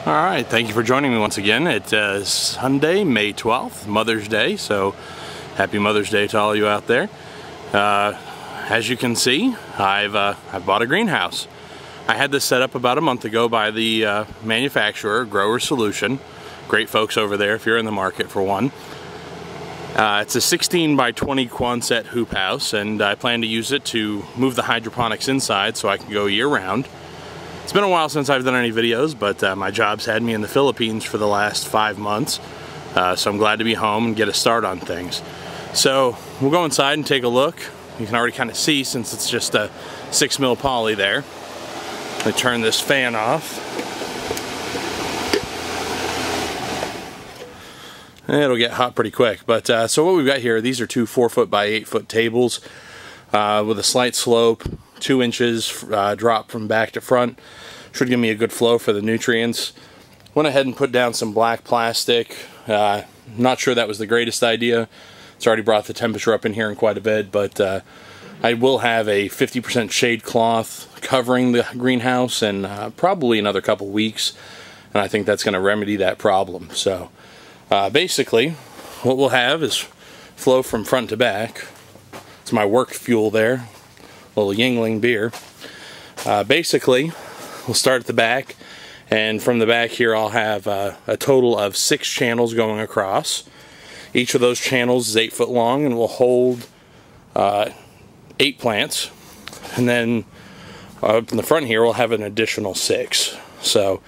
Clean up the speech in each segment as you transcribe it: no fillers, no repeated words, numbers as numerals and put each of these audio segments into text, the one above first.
Alright, thank you for joining me once again. It is Sunday, May 12th, Mother's Day, so happy Mother's Day to all you out there. As you can see, I've bought a greenhouse. I had this set up about a month ago by the manufacturer, Grower Solution. Great folks over there if you're in the market for one. It's a 16 by 20 Quonset hoop house, and I plan to use it to move the hydroponics inside so I can go year-round. It's been a while since I've done any videos, but my job's had me in the Philippines for the last 5 months, so I'm glad to be home and get a start on things. So we'll go inside and take a look. You can already kind of see since it's just a 6mm poly there. Let me turn this fan off. It'll get hot pretty quick, but so what we've got here, these are two 4-foot by 8-foot tables with a slight slope, 2 inches drop from back to front. Should give me a good flow for the nutrients. Went ahead and put down some black plastic. Not sure that was the greatest idea. It's already brought the temperature up in here in quite a bit, but I will have a 50% shade cloth covering the greenhouse in probably another couple weeks, and I think that's going to remedy that problem. So basically what we'll have is flow from front to back. It's my work fuel there, a little Yingling beer. Basically we'll start at the back, and from the back here I'll have a total of 6 channels going across. Each of those channels is 8 foot long and will hold 8 plants, and then up in the front here we'll have an additional 6. So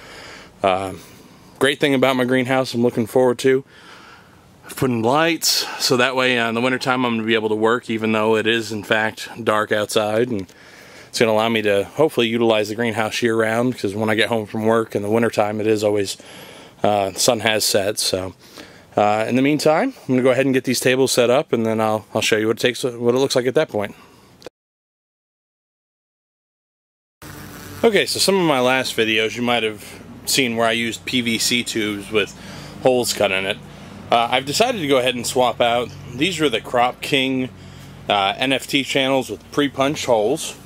great thing about my greenhouse I'm looking forward to, I've put in lights so that way in the wintertime I'm going to be able to work even though it is in fact dark outside, and it's going to allow me to hopefully utilize the greenhouse year round, because when I get home from work in the wintertime it is always the sun has set. So in the meantime I'm going to go ahead and get these tables set up, and then I'll show you what it looks like at that point. Okay, so some of my last videos you might have seen where I used PVC tubes with holes cut in it. I've decided to go ahead and swap out. These are the Crop King NFT channels with pre-punched holes.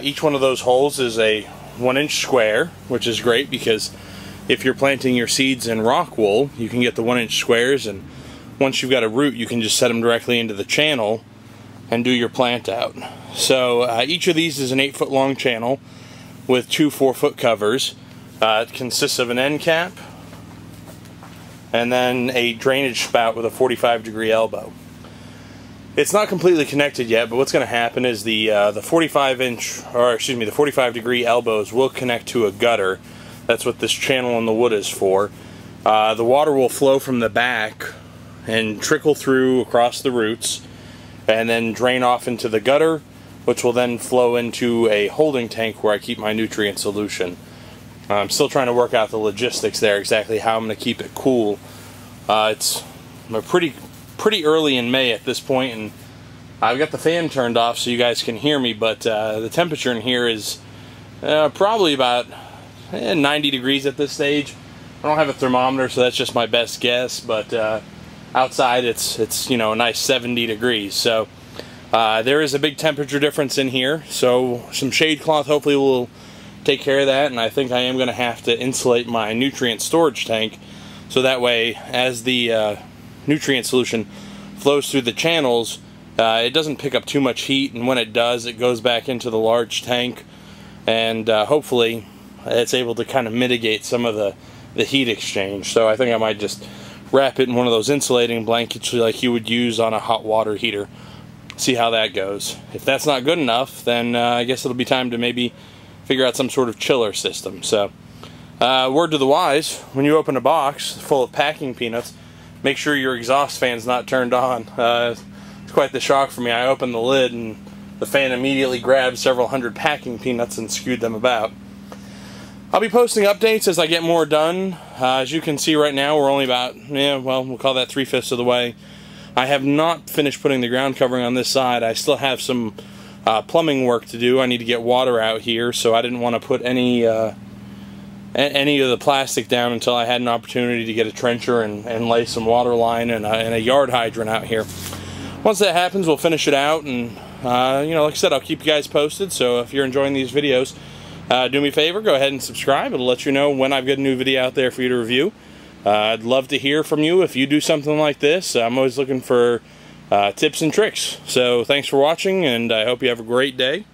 Each one of those holes is a 1-inch square, which is great because if you're planting your seeds in rock wool, you can get the 1-inch squares, and once you've got a root you can just set them directly into the channel and do your plant out. So each of these is an 8-foot long channel with 2 4-foot covers. It consists of an end cap and then a drainage spout with a 45-degree elbow. It's not completely connected yet, but what's going to happen is the 45-degree elbows will connect to a gutter. That's what this channel in the wood is for. The water will flow from the back and trickle through across the roots and then drain off into the gutter, which will then flow into a holding tank where I keep my nutrient solution. I'm still trying to work out the logistics there, exactly how I'm going to keep it cool. It's pretty early in May at this point, and I've got the fan turned off so you guys can hear me, but the temperature in here is probably about 90 degrees at this stage. I don't have a thermometer, so that's just my best guess, but outside it's you know, a nice 70 degrees. So there is a big temperature difference in here, so some shade cloth hopefully will take care of that, and I think I am going to have to insulate my nutrient storage tank so that way as the nutrient solution flows through the channels it doesn't pick up too much heat, and when it does it goes back into the large tank, and hopefully it's able to kind of mitigate some of the heat exchange. So I think I might just wrap it in one of those insulating blankets like you would use on a hot water heater. See how that goes. If that's not good enough, then I guess it'll be time to maybe figure out some sort of chiller system. So word to the wise, when you open a box full of packing peanuts, make sure your exhaust fan's not turned on. It's quite the shock for me. I opened the lid and the fan immediately grabbed several hundred packing peanuts and skewed them about. I'll be posting updates as I get more done. As you can see right now we're only about, well, we'll call that 3/5 of the way. I have not finished putting the ground covering on this side. I still have some plumbing work to do. I need to get water out here, so I didn't want to put any of the plastic down until I had an opportunity to get a trencher and lay some water line and a yard hydrant out here. Once that happens, we'll finish it out, and you know, like I said, I'll keep you guys posted. So if you're enjoying these videos, Do me a favor, go ahead and subscribe. It'll let you know when I've got a new video out there for you to review. I'd love to hear from you if you do something like this. I'm always looking for tips and tricks. So thanks for watching, and I hope you have a great day.